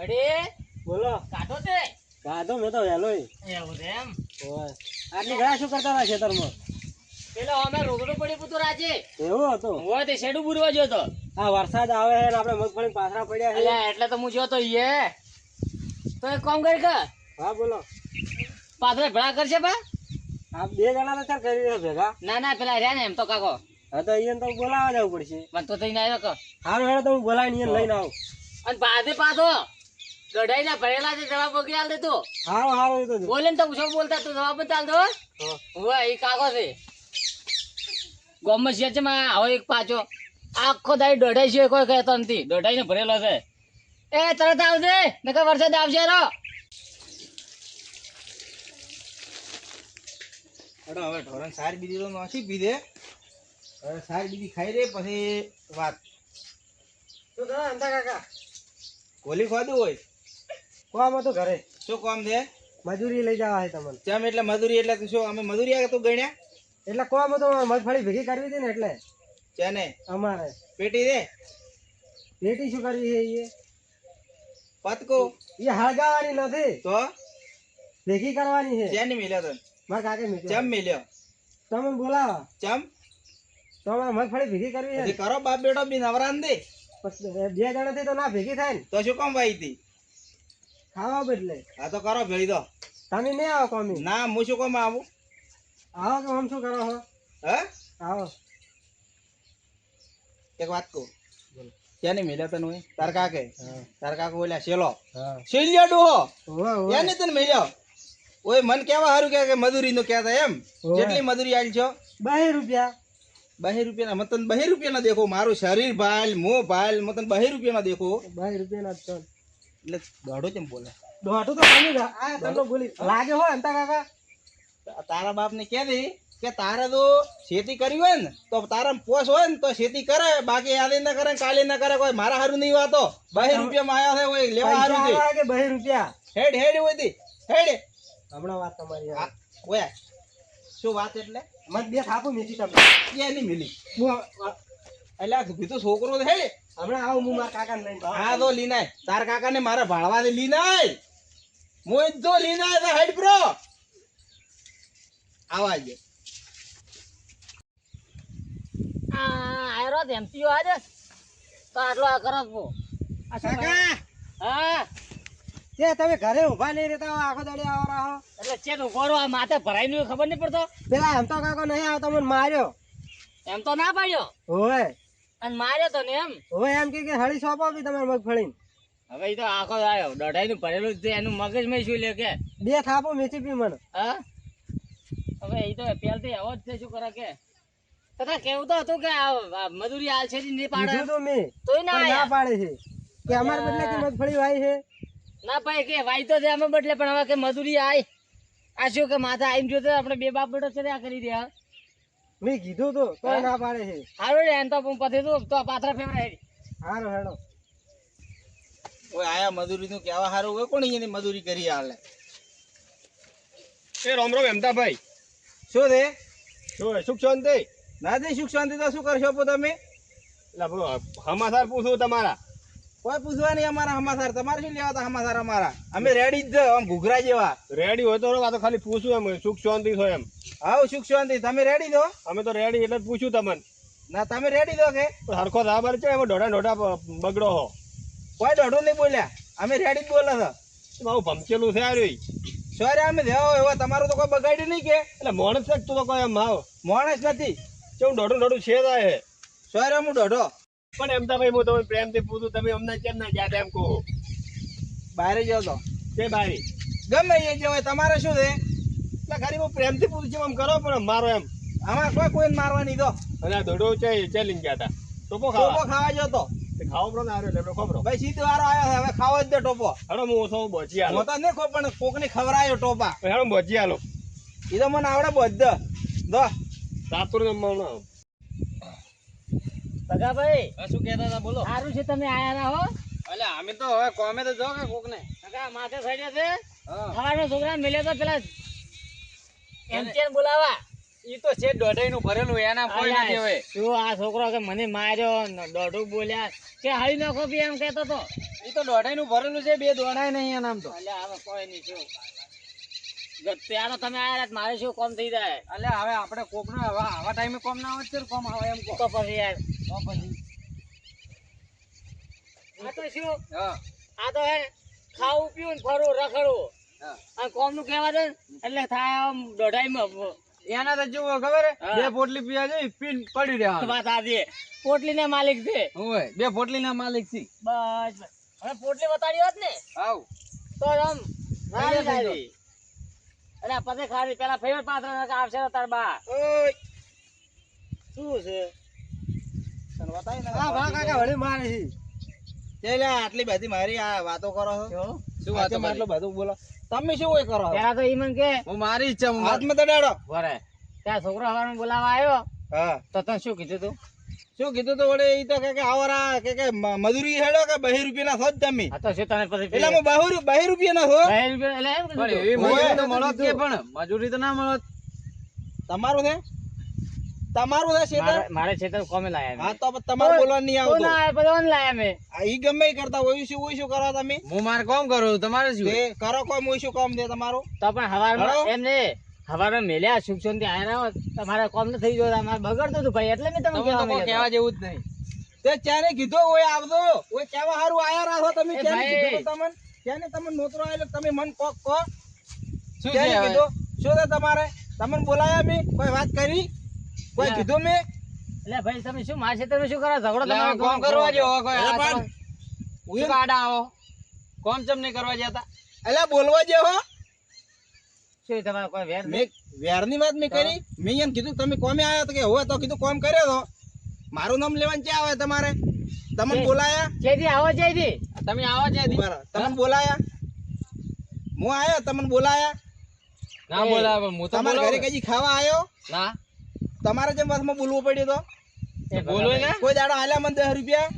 બડે બોલો. કાઢો તે ગાધો મેં તો વહેલો એવું છે એમ ઓય આટલી ઘણા શું કરતા હતા ખેતરમાં? પેલો અમે રોગડો પડી પૂતો રાજે એવું હતું? હોય તે શેડું બુરવા ગયો તો. આ વરસાદ આવે છે ને આપણે મગફળી પાથરા પડ્યા છે. અલ્યા એટલે તો હું જોતો ઈએ તો એક કામ કરી કે હા બોલો. પાછળ ભેળા કરશે બા. આ બે જણા તો ચાલ કરી રહ્યા ભેગા. ના પેલા રહ્યા ને એમ તો કાકો હા તો અહીંયા તો બોલાવા જવું પડશે. પણ તો થઈને આવ્યો કે હારું હેડો તો હું બોલાવીને અહીંયા લઈને આવું. અને પાછે પાછો ગઢાઈ ના ભરેલા છે જવાબ વગી આલ દેતો. હારું હારું એ તો જો. બોલે ને તો શું બોલતા તો જવાબ જ આલ દો. હોય એ કાકો છે ગોમમાં છે માં આવો એક પાછો આખો દાડી દોઢાઈ છે કોઈ કહેતો નથી. દોઢાઈ ને ભરેલો છે. એ તરત આવજે નકર વરસાદ આવશે રો. હેડો હવે ઢોરણ સાર બીજી તો નોસી પીધે. હવે સાર બીજી ખાઈ રે પછી વાત. શું કરો અંતા કાકા? ગોલી ખોદું હોય કોમ હતું ઘરે. શું કામ છે? મજૂરી લઈ જવા છે તમને. ચમ એટલે મજૂરી એટલે તું શું અમે મજૂરી આ તું ગણ્યા એટલે કોમ હતું મગફળી ભેગી કરવી હતી ને એટલે છે ને અમારે પેટી દે પેટી શું કરવી છે? પતકો એ હળગાવાની નથી, તો ભેગી કરવાની છે. ચેની મિલ્યો તને? મારા કાકે મીઠો ચમ મિલ્યો? તમે બોલાવો ચમ તો અમારે મગફળી ભેગી કરવી છે. પછી કરો બાપ બેટો બી નવરાન દે પછી બે જણાથી તો ના ભેગી થાય ને. તો શું કામ વાઈ હતી? ખાવા બદલે હા તો કરો ભેળી દો. તમે નહીં આવો કોમી? ના હું શું કામ આવું? આવો કે આમ શું કરો છો? હે આવો. એક વાત કહું, ક્યાંની મિલ્યો તને હોય? તાર કાકે? હા તાર કાકો ઓલા શેલો હા શેલિયો ડોહો ઓવા ઓવા. યાની તને મિલ્યો. ઓય મન કેવા હારું કે મજૂરી નું કહેતા એમ. ઓવે. જેટલી મજૂરી આલી છો? 22 રૂપિયા. 22 રૂપિયા. મત તને 22 રૂપિયા ના દેખો. મારું શરીર ભાલ મો ભાલ મત તને 22 રૂપિયા ના દેખો. 22 રૂપિયા ના તો એટલે દોઢો કેમ બોલે? દોઢું તો તમે આ તમને બોલી લાગે હોય અંતા કાકા. તારા બાપ ને કહે દે કે તારે તો ખેતી કરવી હોય ને તો તારા પોસ હોય ને તો ખેતી કરે, બાકી આજે ના કરે કાલે ના કરે. કોઈ મારા હારું નહીં વાતો. 22 રૂપિયા માં આયા છે કોઈ લેવા હારું છે. પૈસા આવા કે 22 રૂપિયા? હેડ હેડ હોય તી હેડ. હમણાં વાત તમારી આ ઓય શું વાત એટલે? મત બે થાપું મીઠી તમને. એ નહીં મિલી હું એટલે આ કીધું છોકરો તો હેડ. હમણાં આવું હું મારા કાકાને લઈને. હા તો લીનાય તાર કાકા ને મારા ભાળવા દે. લીનાય મોય તો લીનાય તો હેડ બ્રો આવાજ. આયરો ધેમતીઓ આજે તો આટલો આ કરો છો. આ શું કરે? કાકા હા તે તમે ઘરે ઊભા નહીં રહેતા હોય, આખો દાડી આવો રહો. એટલે ચેન ઉભો રહો. આ માથે ભરાઈ નું ખબર નહીં પડતો. પેલા એમ તો કાકો નહીં આવતો મને માર્યો. એમ તો ના પાડ્યો હોય અને માર્યો તો ને એમ. હોય એમ કે હળી સોંપો બી તમારે મગફળી. હવે ઈ તો આખો આવ્યો દઢાઈ નું ભરેલું જ છે. એનું મગજ માં શું લે કે બે થાપો મીઠી પી મને. હા હવે ઈ તો પહેલથી આવો જ છે. શું કરે કે તથા કેવું તો હતું કે આ મજૂરી હાલ છે જ નહીં પાડે. કીધું તો મેં તોય ના પણ ના આયા. પાડે છે કે અમારે બદલે કે મગફળી વાય છે. ના ભાઈ કે વાય તો છે અમે બદલે, પણ હવે કે મજૂરી આય આ શું કે માથા આવીને જોતો આપણે બે બાપ બેટો છે આ કરી રહ્યા. મેં કીધું તો તોય ના પાડે છે. હારું રે એમ તો પછી તો પાથરા ફેવરાય. હારો હેડો. ઓય આયા મજૂરી નું કેવા હારું હોય કોણ અહીંયાની મજૂરી કરી હાલે? એ રામ રામ એમદાભાઈ. શું દે શું સુખ શાંતિ? ના દે સુખ શાંતિ તો શું કરશો પો તમે? એટલે આપણો સમાચાર પૂછું તમારા. કોઈ પૂછવા નહીં અમારા સમાચાર. તમારે શું લેવા તા સમાચાર અમારા? અમે રેડી જ છે આમ ઘૂઘરા જેવા. રેડી હોય તો આ તો ખાલી પૂછું એમ સુખ શાંતિ છો એમ. હાઉ સુખ શાંતિ. તમે રેડી દો? અમે તો રેડી એટલે જ પૂછ્યું તમને. ના તમે રેડી દો કે હરખો ધાબર છે એમાં દોઢા બગડો હો. કોઈ દોઢું નહીં બોલ્યા. અમે રેડી જ બોલે છે. બહુ ભમચેલું છે આર્યું. સોરે અમે દેવો એવા તમારું તો કોઈ બગાડ્યું નહીં કે? એટલે માણસ છે તું તો કોઈ એમ આવ માણસ નથી. કેવું દોઢું છે જાય. સોરે હું દોઢો પણ એમદાભાઈ હું તમે પ્રેમથી પૂછું તમે અમને કેમ ના જાતે એમ કહો બહાર જ હતો. કે ભાઈ ગમે એ જે હોય તમારે શું છે? એટલે ખાલી હું પ્રેમથી પૂછું એમ કરો પણ મારો એમ. આમાં કોઈ કોઈને મારવા નહીં દો. અને આ દોઢો છે લઈને ગયા હતા ટોપો ટોપો ખાવા. ખાવા જતો ખાવો પડો ને આર્યો એટલે ખબરો. ભાઈ સીધો વારો આવ્યો છે. હવે ખાવો જ દે ટોપો. હેડો હું ઓછો બોચી આલો. હું તો નહીં ખો પણ કોકને ખવરાયો ટોપા. હેડો બોચી આલો. એ તો મને આવડે બધો દો. સાતુર જમવાનો. સગાભાઈ શું કહેતા હતા બોલો? સારું છે તમે આયા ના હો. એટલે અમે તો હવે કોમે તો જો કે કોકને સગા માથે સડ્યા છે. હા સવારનો છોકરા મિલ્યો તો પેલા એમ બોલાવા ઈ તો છે દોઢાઈનું ભરેલું એના કોઈ ના દેવે. શું આ છોકરો કે મને માર્યો ને દોઢું બોલ્યા કે હાલી નાખો બી એમ કહેતો તો. ઈ તો દોઢાઈનું ભરેલું છે, બે દોણાય નહીં એના આમ તો. અલ્યા હવે કોઈ નહીં શું ત્યાં તો તમે આયા રાત મારે શું કોમ થઈ જાય. અલ્યા હવે આપણે કોકનો હવે આવા ટાઈમે કોમ ના આવે છે કોમ આવે એમ કો. તો પછી યાર તો પછી આ તો શું હા આ તો હે ને ખાવું પીવું ને ફરવું રખડવું હા. અને કોમ નું કહેવા દે ને એટલે થાય આમ દોઢાઈમાં એના તો જેવું ખબર હે? હા. બે પોટલી પીવા જઈ પીન પડી રહ્યા. વાત આધી પોટલી ના માલિક છે. ઓય બે પોટલીના માલિક છી. બસ હવે પોટલી બતાડી હોત ને આવ તો આમ રાડી રાડી. અરે પછી ખાલી પેલા ફેવર પાત્ર આવશે તો તાર બા. ઓય શું છે તને બતાવી ને હા ભા કાકા વળી મારે છે. તેલા આટલી બધી મારી આ વાતો કરો છો. જો શું વાતો આટલું બધું બોલો તમે શું હોય કરો? પેલા તો ઈ મને કે હું મારી ઈચ્છા હું હાથમાં તડાડો. વરે ત્યાં છોકરો હવારમાં બોલાવા આવ્યો હા તો તને શું કીધું તું? શું કીધું તો વડે ઈ તો કે આવરા કે મજૂરી હેડો કે 2 રૂપિયાના છો જ તમે. આ તો શું તને પછી એટલે હું 2 રૂપિયાના છો. 2 રૂપિયા એટલે એમ કીધું તું? મજૂરી તો મળત કે પણ મજૂરી તો ના મળત. તમારું છે તમારું છે શેતર. મારે છેતર કોમે લાયા હા તો પછી તમારું બોલવાનું નહીં તો આવતું. ના આવે પછી ઓન લાયા મેં. આ ઈ ગમે ઈ કરતા હોય શું કરો તમે? હું મારે કોમ કરું તમારે શું? તે કરો કોઈ હું શું કામ છે તમારું? તો પણ હવારમાં હલો? એમ ને હવારમાં મેલ્યા સુખ શાંતિ આયા રહો તમારે કોમ ન થઈ ગયો તમારે બગડતું હતું ભાઈ એટલે મેં તમને તમે તો કોઈ કહેવા કહેવા જેવું જ નહીં. તે ચાને કીધું ઓય આવજો ઓય કેવા હારું આયા રાખો તમે. એ ચાને ભાઈ. કીધું તમને ચાને તમને નોતરો આવેલો તમે મન કોક કો શું ચાને છે હવે? કીધું શું છે તમારે? તમને બોલાયા મે કોઈ વાત કરી કોઈ ના. કીધું મે? એટલે ભાઈ તમે શું મારા ક્ષેત્રમાં શું કરો ઝઘડો એટલે તમારો હવે કોમ કરવા જેવો કોઈ એટલે આ પણ તમે શું કાઢા આવો? કોમ ચમ નહીં કરવા જતા? એલા બોલવા જેવો શું તમારે કોઈ વેર મે વેરની વાત મે કરી. મે એમ કીધું તમે કોમે આયા તો કે હોય તો કીધું કોમ કર્યો તો મારું નામ લેવાનું ક્યાં આવે તમારે? તમને એ. બોલાયા જેથી આવો જેથી તમે આવો છે બરાબર તમને બોલાયા હું આયો તમને બોલાયા ના એ. બોલાવે પણ હું તો તમારા ઘરે બોલાવું. કઈ ખાવા આયો ના તમારે જેમ વાતમાં બોલવું પડ્યું તો બોલો ને. કોઈ દાડો આલ્યા મને 10 રૂપિયા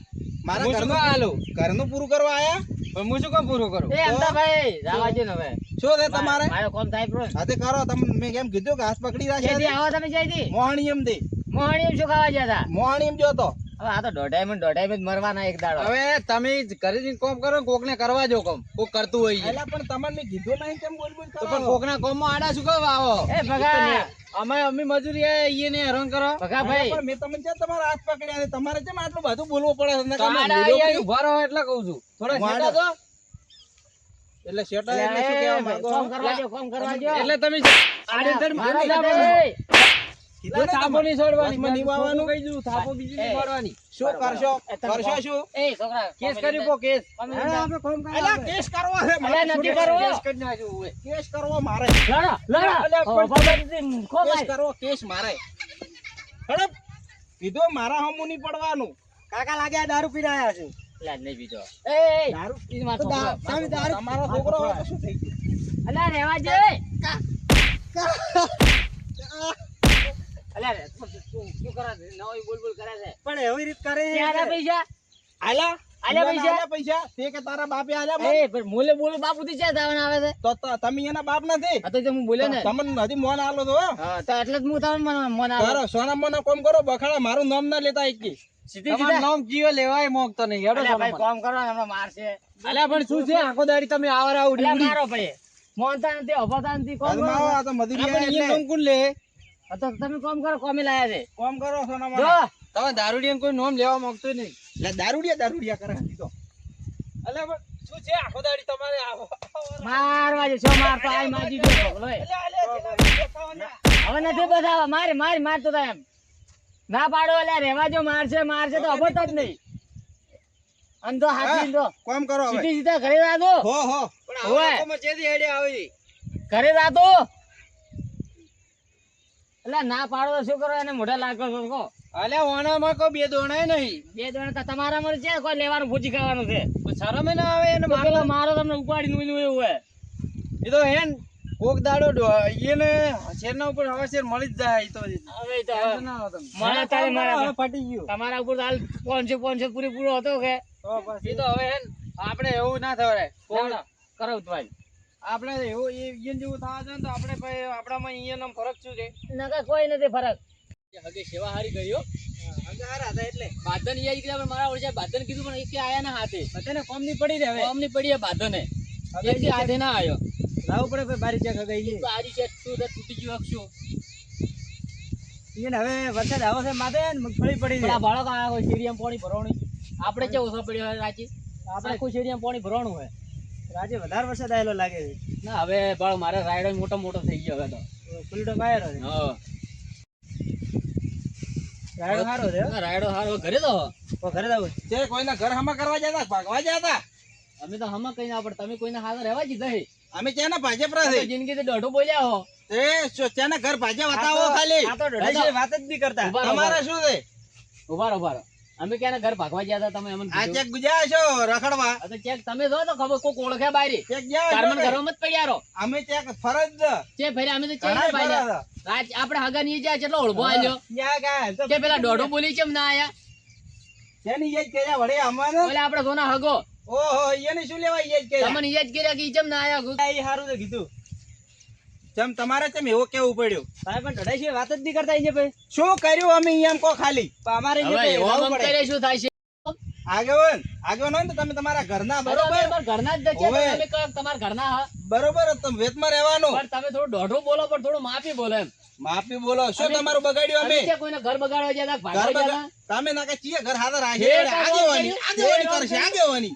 મારા હું શું ઘરનું કામ આલું? ઘરનું પૂરું કરવા આયા પણ હું શું કામ પૂરું કરું? એ અમદાભાઈ જાવા દો ને હવે શું છે તમારે? મારો કોમ થાય પ્રો હાથે કરો તમે. મેં કેમ કીધું કે હાથ પકડી જેથી રાખ્યા આવો તમે જેથી મોહણી એમ દે મોહણી એમ શું ખાવા ગયા હતા મોહણી એમ જોતો હવે આ તો દોઢાઈ મરવાના એક દાડો હવે તમે જ ઘરે જઈને કોમ કરો કોક ને કરવા જો કોમ કોક કરતું હોય છે. એલા પણ તમને મેં કીધું નહીં કેમ બોલ બોલ તો કરો પણ કોક ના કોમ માં આડા શું કરવા આવો? એ ભગા અમે અમી મજૂરી આયા ને હેરાન કરો. ભગા અલા ભાઈ પણ મેં તમને કેમ તમારા હાથ પકડ્યા છે? તમારે કેમ આટલું બધું બોલવું પડે છે? તો નકર મેં આડા લીધો આયા નહીં. ઉભા રહો એટલે કહું છું. થોડા હું શેટા આડા. દો. એટલે શેટા એટલે શું કહેવા માંગો? કોમ કરવા દો કોમ કરવા દો એટલે તમે આડે ધડ મારા મારી દાદા, નાખો. એ, કીધું ને થાપો તમારે. નહીં છોડવાની. વચમાં નહીં વાવવાનું. કહી દઉં, થાપો બીજી નહીં એ. પાડવાની. શું કરશો એ તમે કરશો કોમ- શું? એ છોકરા કેસ કોમ કર્યું કો કેસ. કોમ હા, આપણે કોમ એલા કરવા કેસ કરવો છે મારે. અલા, નથી કરવો. કેસ કરી નાખ્યું હોય. કેસ કરવો મારે. લડો લડો અલ્યા, ઓ, પણ- બાબાજી, ખો કેસ ભાઈ. કરવો કેસ મારે. હડપ. કીધું મારા હમું નહીં પડવાનું. કાકા લાગે આ દારૂ પીને આયા છે. લા, નહીં પીતો. એ, એ, દારૂ ઈ મારો તો દા- છોકરો. તમે દારૂ તમારો છોકરો હોય તો શું થઈ ગયું? અલા, રહેવા દે. અલા, શું કરે છે? નવી બોલ કરે છે. પણ એવી રીત કરે છે ક્યાં કે- પૈસા? આલ્યા? આલ્યા પૈસા? આલ્યા પૈસા? તે કે તારા બાપે આલ્યા મને? એ, પણ મોલે બોલ બાપુથી ક્યાં દાવાના આવે છે? તો તમે એના બાપ નથી. આ તો જે હું બોલ્યો ને. તમને હજી મોન આલો તો હો. હા, તો એટલે જ હું તમને મન આલો. કરો સોના મોના કોમ કરો બખાડા મારું નામ ના લેતા એકી. સીધી તમારું સીધા. નામ જીવે લેવાય મોગતો નહીં. હેડો અલ્યા, ભાઈ, સોનામાં. કોમ કરો ને, હમણાં મારશે. અલ્યા પણ શું છે આખો દાડી તમે આવરા ઉડી અલ્યા, ઉડી. મારો પડે. મોનતા નથી, અભરતા નથી, કોમ કરો. હાથમાં આવો, આ તો મજૂરી આ પણ આયા ઈ એટલે. નામ કોણ લે? આ તો તમે કોમ કરો, કોમી લાયા છે. કોમ કરો સોના જો, મોના. તમે દારૂડિયાને કોઈ નામ લેવા માંગતો નહીં. લે દારૂડિયા કરે હજી તો. અલ્યા પણ શું છે આખો દાડી તમારે આવો મારવા છે, શું મારતો? આય માજી જો ઢોકલો એ. હવે નથી બતાવવા, મારતો હતા એમ. ના પાડો, અલ્યા, રહેવા જો, મારશે તો અભરતા જ નહીં. અને તો હાથી દો. કોમ કરો હવે. સીધી સીધા ઘરે રાતો. હો હો. પણ ઓય. આવા લોકોમાં જેથી હેડે આવી. ઘરે રાતો. એટલે ના પાડો તો શું કરો? એને મોઢા લાગો છો કહો. અલ્યા ઓણામાં કોઈ બે દોણાય નહીં. બે જણ તો તમારા મને છે, કોઈ લેવાનું ભૂજી ખાવાનું છે. પણ શરમે ના આવે એને તો પેલો મારો તમને ઉપાડી નું એવું હોય. એ તો હેન કોક દાડો એને શેરના ઉપર હવે શેર મળી જ જાય. ઈ તો હવે તો ટેન્શન ના આવો તમે. મને તારે મારા હવે પટી ગયું તમારા ઉપર તો હાલ 500 પૂરેપૂરો હતો કે એ તો હવે હેન આપણે એવું ના થવાય. કોણ કરો ઉતવાય? આપણે એવું ઈયન જેવું થવા જોઈએ ને તો આપણે ભાઈ આપણામાં ઈયન આમ ફરક શું છે? નકર કોઈ નથી ફરક હગે સેવા હારી કર્યો હગે હારા હતા એટલે બાધન યાદ કર્યા પણ મારા ઓળખ્યા બાધન કીધું પણ એક આયા ના હાથે બધાને કોમ ની પડી રહે હવે કોમ ની પડી બાધને એક હાથે ના આવ્યો લાવવું પડે ભાઈ બારી ચેક હગાઈ તો આરી છે તું તો તૂટી ગયો અક્ષો એને હવે વરસાદ આવો છે માથે ને મગફળી પડી પણ છે આ બાળક આ કોઈ શેરીમાં પાણી ભરવાનું આપણે કેવું ઓછો પડ્યો હોય રાજી આપણે કોઈ શેરીમાં પાણી ભરવાનું હોય આજે વધારે વરસાદ આવેલો લાગે છે ના હવે બાળ મારે રાયડો મોટો મોટો થઈ ગયો હવે તો ફૂલડો માયેલો છે હા રાયડો સારો છે ના, રાયડો હારો ઘરે તો તો ઘરે જાવ તે કોઈના ઘર હમા કરવા જતા ભાગવા જતા અમે તો હમા કઈ ના પણ તમે કોઈને હાલ રહેવા દીધા હે અમે ત્યાંના ભાજપરા તમે છે જિંદગી તો દોઢું બોલ્યા હો તે ત્યાંના ઘર ભાજપ બતાવો ખાલી આ તો દોઢાઈ છે, વાત જ નહીં કરતા ઉભા રહો, તમારે શું છે ઉભા રહો, ઉભા રહો. અમે ક્યાં ઘર ભાગવા ગયા હતા તમે અમને આ કીધું? ચેક ગુજ્યા છો રખડવા આ તો ચેક તમે જો તો ખબર કોક ઓળખ્યા બારી ચેક ગયા કારમન છો ને? ઘરમાં જ પડ્યા રહો અમે ચેક ફરજ ચે ફેરે અમે તો ચેક ઘણા નહીં પાડ્યા. ફરજ. રાજ આપણે હગા ની જ્યાં કેટલો ઓળભો આલ્યો યા ગાય તો કે પેલા દોઢું બોલી ચમ ના આયા તેની યાદ કર્યા વડે અમને બોલે આપણે સોના હગો ઓહો એને શું લેવા યાદ કર્યા તમને યાદ કર્યા કે ઈ ચમ ના આયા એ સારું તો કીધું ચમ તમારે ચમ એવું કેવું પડ્યું તમે પણ દોઢાઈ છે, વાત જ નહીં કરતા અહીંયા ભાઈ શું કર્યું અમે એમ કો ખાલી પણ અમારે હવે અહીંયા એવા લાવવું મમ પડે કરે શું થાય છે આગેવાન હોય ને તો તમે તમારા ઘરના બરોબર તમારા ઘરના જ છે હોવે. તમે કહો તમારા ઘરના હા બરોબર તમે વેતમાં રહેવાનું પણ તમે થોડું દોઢું બોલો પણ થોડું માપી બોલો એમ માફી બોલો શું અમે- તમારું બગાડ્યું અમે અમે ક્યાં કોઈને ઘર બગાડવા ગયા હતા, ઘર ભાગવા ગયા બગા- હતા? તમે ના કે ચીએ ઘર હાથે જે રાખી કામ આગેવાની કર્યું, કરશે જે આગેવાની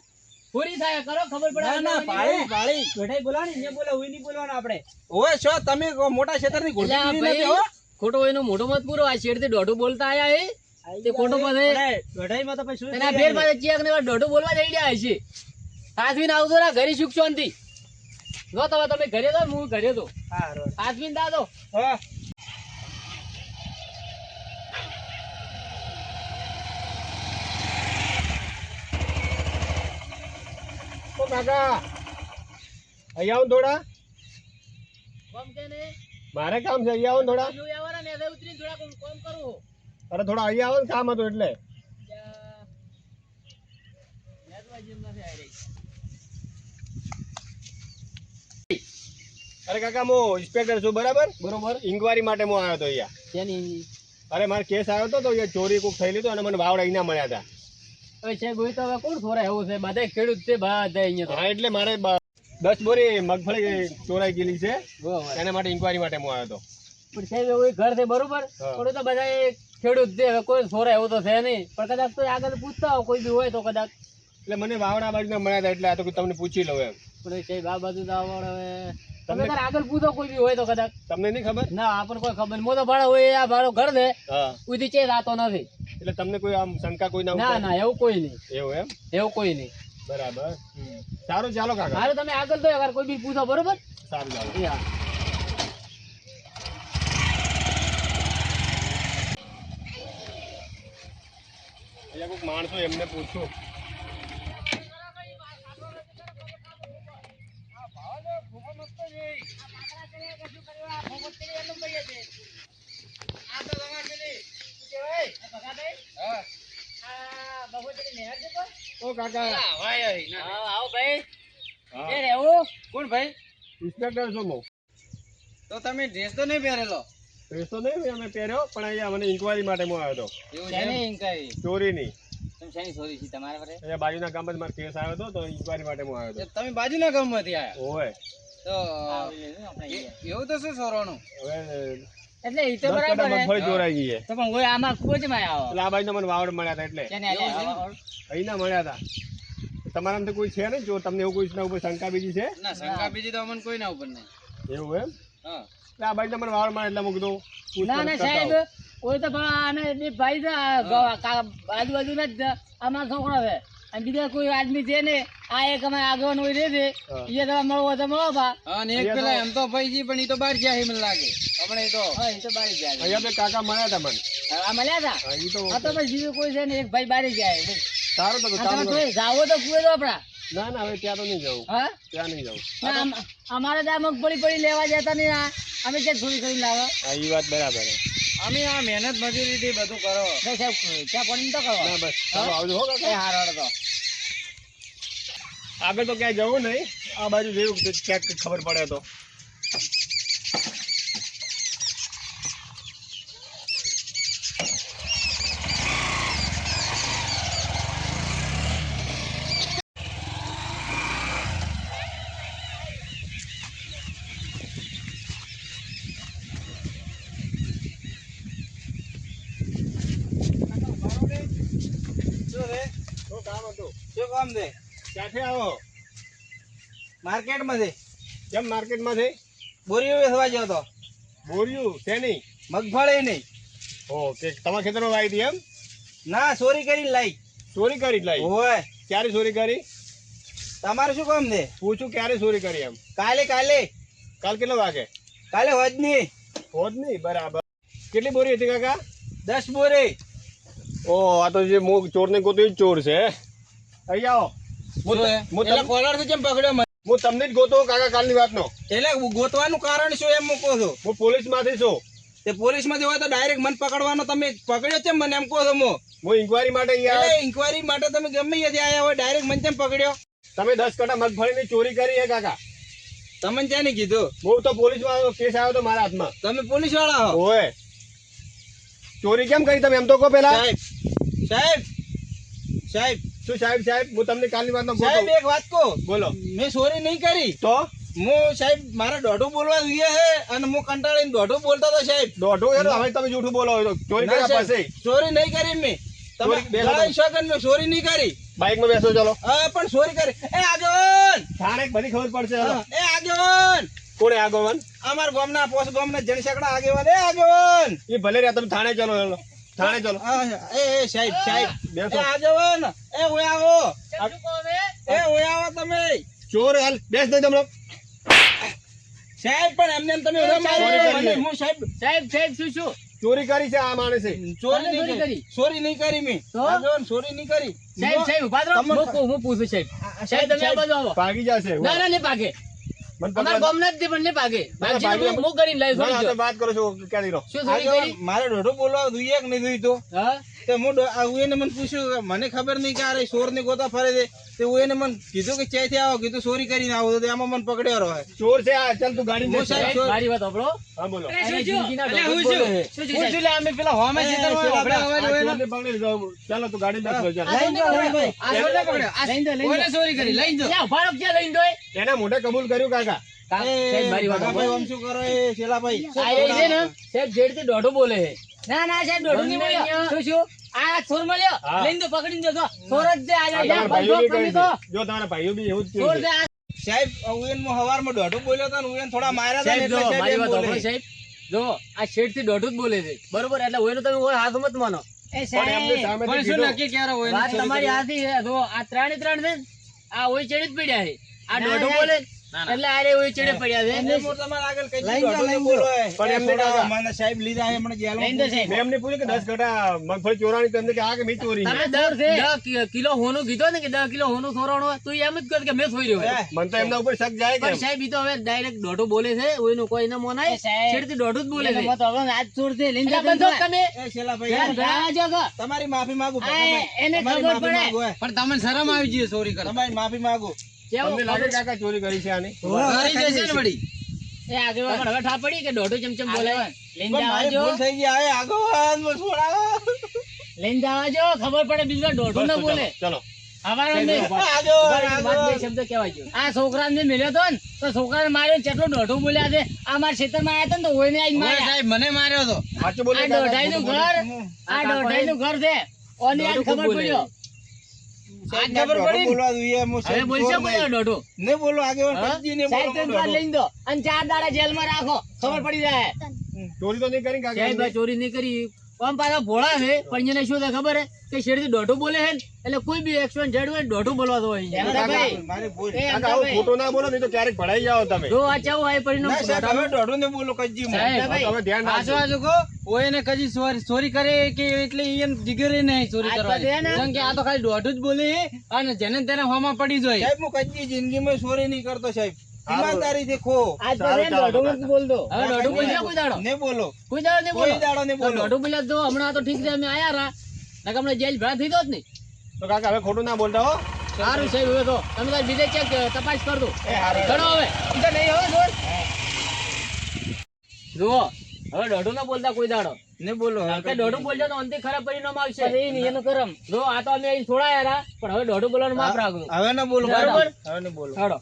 પૂરી થાય કરો ખબર પડે ના ના આગેવાની. પાળી દોઢાઈ બોલાવાની ને બોલે હું નહીં બોલવાનું આપણે ઓય શું તમે મોટા ક્ષેત્રની એટલે આ ઘોડી નથી હો ભાઈ ખોટું એનું મોઢું મત પૂરો આ શેરથી દોઢું બોલતા આયા એ તે ખોટું પછી દોઢાઈમાં તો પછી શું અને આ થઈ ફેર જાય? પાસે ચેક ને દોઢું બોલવા જઈ રહ્યા છે આસવીન આવતો ના ઘરે સુખ શાંતિ જો તમે ઘરે તો હું ઘરે તો હા રોડ આસવીન દાદો હા ઓ કાકા અહીંયા આવો થોડા કોમ કે ને મારે કામ છે અહીંયા આવો થોડા હું આવવાના ને હવે ઉતરીને થોડા કોમ કરું અરે થોડા અહીંયા આવો ને કામ હતું એટલે અરે કાકા હું ઇન્સ્પેક્ટર છું બરાબર બરોબર ઇન્કવાયરી માટે હું આવ્યો હતો અહીંયા તેની અરે મારે કેસ આવ્યો હતો તો અહીંયા ચોરી કોક થયેલી તો અને મને વાવડા અહીંના મળ્યા હતા હવે છે ગોઈ તો હવે કોણ થોડા એવું છે બધા ખેડૂત છે બધા અહીંયા તો હા એટલે મારે 10 બોરી મગફળી ચોરાઈ ગયેલી છે બરોબર એના માટે ઇન્કવાયરી માટે હું આવ્યો હતો પણ સાહેબ એવું ઘર છે બરોબર હા. પણ એ તો બધા ખેડૂત છે હવે કોઈ થોડા એવું તો છે નહીં પણ કદાચ તો આગળ પૂછતા હોય કોઈ બી હોય તો કદાચ એટલે મને વાવડા બાજુના મળ્યા હતા એટલે આ તો તમને પૂછી લઉં એમ પણ સાહેબ આ બાજુ તો આવડ હવે તમે તાર આગળ પૂછો કોઈ બી હોય તો કદાચ તમને નહીં ખબર ના આપણને કોઈ ખબર નહીં. મોટો ભાડો હોય આ ભાડો ઘર છે હા ઉધી ચે રાતો નથી એટલે તમને કોઈ આમ શંકા કોઈ ના ના ઉપર? ના એવું કોઈ નહીં એવું એમ એવું કોઈ નહીં બરાબર સારું ચાલો કાકા હારું તમે આગળ તો અગર કોઈ બી પૂછો બરોબર સારું ચાલો એ હા અહીંયા કોઈક માણસો એમને પૂછું ઓ કાકા આવો ભાઈ હા. એ રહેવું કોણ ભાઈ ઇન્સ્પેક્ટર છું હું તો તમે ડ્રેસ તો નહીં પહેરેલો ડ્રેસ તો નહીં અમે પહેર્યો પણ અહીંયા મને ઇન્કવાયરી માટે હું આવ્યો હતો શેની inquiry? ચોરીની તમે શેની ચોરી છે તમારા પર અહીંયા બાજુના ગામમાં જ મારો કેસ આવ્યો હતો તો ઇન્કવાયરી માટે હું આવ્યો તમે બાજુના ગામમાંથી આયા હતો ઓય તો એવું તો શું સોરવાનું હવે એટલે એ તો 10 બરાબર કટા હે. મગફળી ચોરાઈ ગઈ છે તો પણ કોઈ આમાં ખૂબ જ માં આવો એટલે આ બાજુના મને વાવડ મળ્યા હતા એટલે શેની આલ્યા? અહીંના મળ્યા હતા તમારા અંદર કોઈ છે ને જો તમને એવું કોઈ ઉપર શંકા બીજી છે ના શંકા બીજી તો અમને કોઈ ના ઉપર નહીં એવું એમ હા એટલે આ બાજુના મને વાવડ મળ્યા એટલે મેં કીધું ના ના પૂછપરછ કરતા સાહેબ આવું. કોઈ તો પણ આને બે ભાઈ છે આજુબાજુના જ અમારા છોકરો છે અને બીજા કોઈ આદમી છે ને આ એક અમે આગળ હોય રે છે હા. એ તમે મળવો તો મળો બા હા ને એક પેલા એમ તો ભાઈજી પણ ઈ તો બહાર ગયા મને લાગે આપણે તો હા એ તો બારી જાય અહીંયા બે કાકા મળ્યા હતા મને આ મળ્યા હતા હા, ઈ તો આ તો પછી બીજું કોઈ છે ને એક ભાઈ બારી જાય સારું તો આ ચાલુ તમે કરો. કોઈ જાવો તો કુએ તો આપડા ના ના હવે ત્યાં તો નહીં જવું હા ત્યાં નહીં જવું ના, અમારે ત્યાં મગફળી પડી લેવા જતા નહીં અમે ક્યાં ચોરી કરી લાવો હા એ વાત બરાબર છે. અમે આ મહેનત મજૂરી થી બધું કરો ભાઈ સાહેબ ત્યાં પાણી તો કરો ના બસ ચાલો આવજો હો એ કાકા હારો તો આગળ તો ક્યાંય જવું નહીં આ બાજુ જેવું ક્યાંક ખબર પડે તો શું રે? શું કામ હતું? શું કામ છે? ક્યાંથી આવો? માર્કેટમાં છે. કેમ માર્કેટમાં છે? બોરીઓ વેચવા ગયો તો. બોરિયું શેની? મગફળી નહીં. ઓ કે તમારા ખેતરમાં વાવી હતી એમ? ના, ચોરી કરીને લાઈ. ચોરી કરી જ લાવી? ઓય, ક્યારે ચોરી કરી? તમારે શું કામ છે? પૂછું ક્યારે ચોરી કરી એમ? કાલે કાલ કેટલા વાગે? કાલે હોજની હોત નહીં, બરાબર. કેટલી બોરી હતી કાકા? 10 બોરી. ઓ આ તો જે ચોરને ગોતો એ જ ચોર છે. અહીં આવો. હું એટલે કોલરથી કેમ પકડ્યો મને? હું તમને જ ગોતો કાકા કાલની વાતનો. એટલે ગોતવાનું કારણ શું એમ મૂકો છો? હું પોલીસમાંથી છું. તે પોલીસમાંથી હોય તો ડાયરેક્ટ મને પકડવાનો, તમે પકડ્યો છે મને એમ કહો છો? હું ઇન્કવાયરી માટે અહીંયા એટલે ઇન્કવાયરી માટે તમે ગમે ત્યાંથી આવ્યા હોય, ડાયરેક્ટ મને કેમ પકડ્યો? તમે 10 કટ્ટા મગફળીની ચોરી કરી હે કાકા. તમને ક્યાં નહીં કીધું? હું તો પોલીસ વાળો કેસ આવ્યો તો મારા હાથમાં. તમે પોલીસ વાળા હો? ઓય ચોરી કેમ કરી તમે એમ તો કહો પેલા. સાહેબ સાહેબ સાહેબ શું સાહેબ હું તમને કાલની વાતનો સાહેબ ગોતો. એક વાત કહો, બોલો. મેં ચોરી નહીં કરી. તો હું સાહેબ મારે દોઢું બોલવા જોઈએ છે અને હું કંટાળીને દોઢું બોલતો હતો સાહેબ. દોઢો યાર હવે તમે જૂઠું બોલો છો. ચોરી ના કર્યા સાહેબ, પછી ચોરી નહીં કરી મેં. તમે ચોરી બેસો ગળાઈ શકો ને મેં ચોરી નહીં કરી. બાઇકમાં બેસો ચલો. હા, પણ ચોરી કરી. એ આગેવાન, થાણે બધી ખબર પડશે. ચલો. એ આગેવાન, કોણે આગેવાન? અમાર ગામના પોસ ગામના જનસેકડા આગેવાન. એ આગેવાન, એ ભલે રહ્યા તમે થાણે ચલો. ચલો થાણે ચલો. એ સાહેબ સાહેબ, બેસો. એ આગેવાન, એ ઓય આવો, એ ઓય આવો તમે. ચોર હાલ બેસ દે તમે. સાહેબ પણ એમને એમ તમે સાહેબ, મારો ચોરી મને કરી. હું સાહેબ સાહેબ શું ચોરી કરી છે આ માણસે. ચોરી નહીં ચોરી કરી. કરી? ચોરી નહીં કરી મેં. તો? આગેવાન, ચોરી નહીં કરી. સાહેબ ઉભા રહો. હું પૂછું સાહેબ. સાહેબ તમે આ બાજુ આવો. ભાગી જશે. ના નહીં ભાગે. મને અમારા પકડો. ગામના જ છે, પણ નહીં ભાગે. ભાગશે ભાગે. તો હું કરીને લાવીશ. ના, ના, સમજો. તમે વાત કરો છો ક્યાં દીધો. શું ચોરી આગેવાન, કરી? મારે દોઢું બોલવા જોઈએ કે નહીં જોઈતું? હા? તે હું એને મને પૂછ્યું કે મને ખબર નહીં કે આ ચોર ને ગોતા ફરે છે. તે હું એને મને કીધું કે ક્યાંથી આવો, કીધું ચોરી કરીને આવો, તો એમાં મને પકડ્યો રહે. ચોર છે આ. ચાલ તું ગાડી હું દે. સાહેબ, સાહેબ, મારી વાત સાંભળો. હા બોલો. આને જિંદગીના અલ્યા, ડોક્ટર હું શું? બોલે છે. શું છે, સાહેબ? અમે પેલા હોમે એ, ખેતરમાં પેલા આપણે આ અવાજ આ હોય ને. ચોરને પકડી લીધો. ચાલો તું ગાડી બેસ ચાલ. આ લઈને જાઓ, ભાઈ. આ છોડને પકડ્યો. આ લઈને જાઓ, કોઈને ચોરી કરી લઈ જાઓ. ક્યાં ઉભા રહો, ક્યાં લઈને દોય? એના મોઢે કબૂલ કર્યું કાકા. સાહેબ, મારી વાત ભાઈ, સાંભળો. આમ શું કરો એ શેલાભાઈ? આ એ છે ને, સાહેબ જેડથી દોઢું બોલે છે. ના સાહેબ દોઢું નહીં બોલ્યો. શું આ છોર મળ્યો, હા. લઈને તો પકડીને જજો. છોર જ છે. આ આ તમારા ભાઈઓ બી કહે છે. જો તમારા ભાઈઓ બી એવું જ કહે છોર છે. છે. આ સાહેબ હું એને હવારમાં દોઢું બોલ્યો હતો ને હું એને થોડા માર્યા હતા ને સાહેબ એટલે જો સાહેબ મારી એમ વાત બોલે. સાંભળો સાહેબ. જો આ શેઠથી દોઢું જ બોલે છે, બરોબર? એટલે ઓયનો તમે ઓય હાથ મત માનો. પણ એમને સામેથી પણ શું કીધું. નક્કી ક્યારે હોય ને વાત ચોરી તમારી કરી? હાથી છે. જો આ ત્રણે ત્રણ છે ને, આ ઓય ચડી જ પડ્યા છે. આ દોઢું બોલે ને, એટલે આરે ઓય ચડે પડ્યા છે. એને મોર તમારે આગળ કઈ લઈને જાઓ, દોઢું લઈને બોલો એ. પણ એમને થોડા કાકા. મને સાહેબ લીધા છે હમણાં જેલમાં લઈને દો સાહેબ. મેં એમને પૂછ્યું કે 10 કટ્ટા મગફળી ચોરાણી તો એમને કે આ કે મેં ચોરી. તમે 10 કિલો હોનું કીધો ને કે 10 કિલો હોનું સોરાણું હોય, તો ઈ એમ જ કહે કે મેં સોર્યું હોય. મને તો એમના ઉપર શક જાય કે પણ સાહેબ ઈ તો હવે ડાયરેક્ટ દોઢું બોલે છે. ઓયનું કોઈ ન મોનાય. છેડથી દોઢું જ બોલે છે. એટલે બંધો તમે એ શેલાભાઈ, તમારી માફી માંગુ એને તમારી ખબર માફી પડે. માંગુ હે. પણ તમને શરમ આવી જોઈએ ચોરી કરવા. તમારી માફી માંગુ. કેવું તમને લાગે ખબર? કાકા ચોરી કરી છે આની? કરી જશે ને વળી. એ આગેવાન હવે ઠા પડી કે દોઢું ચમચમ બોલાય. લઈને પણ મારી જવાજો. ભૂલ થઈ ગઈ હવે આગળ મને છોડાવો. લઈને જવાજો. ખબર પડે બીજું કોઈ દોઢું ન બોલે. ચલો. હવારે મેં- આગળ, વાત બે આગળ. શબ્દ કહેવાય છે. આ છોકરાને મેં મેલ્યો તો ને, તો છોકરાને માર્યો ને કેટલું દોઢું બોલ્યા છે. આ મારા ખેતરમાં આવ્યા હતા ને તો ઓયને આઈને ઓય માર્યા. સાહેબ મને માર્યો તો. સાચું આ બોલે કાકા. દોઢાઈનું ઘર, આ દોઢાઈનું ઘર છે. ઓની આજ ખબર પડ્યો. આજ ખબર દોઢું પડી ને? બોલવા જોઈએ. હું હવે સાહેબ બોલશે ચોર બોલ્યો નહીં. દોઢું. નહીં બોલો આગેવાન, હા? કદી નહીં સાહેબ બોલો તમે બાર દોઢું. લઈને દો અને 4 દાડા જેલમાં રાખો. ખબર પડી જાય. ચોરી તો નહીં કરી કાકા સાહેબ આ ચોરી નહીં કરી. આમ પાછા ભોળા છે, પણ એને શું થાય ખબર હે કે શેરથી દોઢું બોલે છે ને, એટલે કોઈ બી એક્શન જેડ હોય ને દોઢું બોલવા તો હોય. કાકા, મારી ભૂલ. એ કાકા આવું ખોટું ના બોલો નહીં તો ક્યારેક ભડાઈ જાઓ તમે. જો આ ચાવું આ પરિણામ ના સાહેબ, હવે દોઢું નહીં બોલો કજી હું. સાહેબ, હા, તમે ધ્યાન પાછો રાખજો. પાછું કહો ઓય ને કદી ચોરી કરે કે એટલે ઈ એમ જીગરે નહીં ચોરી આ કરવાની. બધે ને? કારણ કે આ તો ખાલી દોઢું જ બોલે છે અને જેને તેને હોમાં પડી જાય. સાહેબ હું કજી જિંદગીમાં ચોરી નહીં કરતો સાહેબ. ઈમાનદારીથી ખો. આજ સારું, પછી ચાલો, દોઢું કાકા. નથી બોલતો. હવે દોઢું બોલ્યા કોઈ દાડો? નહીં બોલો. કોઈ દાડો નહીં કોઈ બોલો. દાડો નહીં તો બોલો. દોઢું બોલ્યા તો હમણાં તો ઠીક છે અમે આયા રા. નકર હમણાં જેલ ભરા થઈ દો જ નહીં. તો કાકા હવે ખોટું ના બોલતા હો. સારું સાહેબ હવે તો તમે તાર બીજે ચેક તપાસ કર દો એ હારું. ચલો હવે બીજા નહીં હવે જોર જુઓ હવે દોઢું ના બોલતા કોઈ દાડો ને બોલો કે દોઢું બોલજો તો અંતે ખરાબ પરિણામ આવશે એનું કરમ જો આ તો અમે અહીં છોડાયા હતા પણ હવે દોઢું બોલવાનું માફ રાખજો હવે ના બોલો બરાબર. હવે ના બોલો હેડો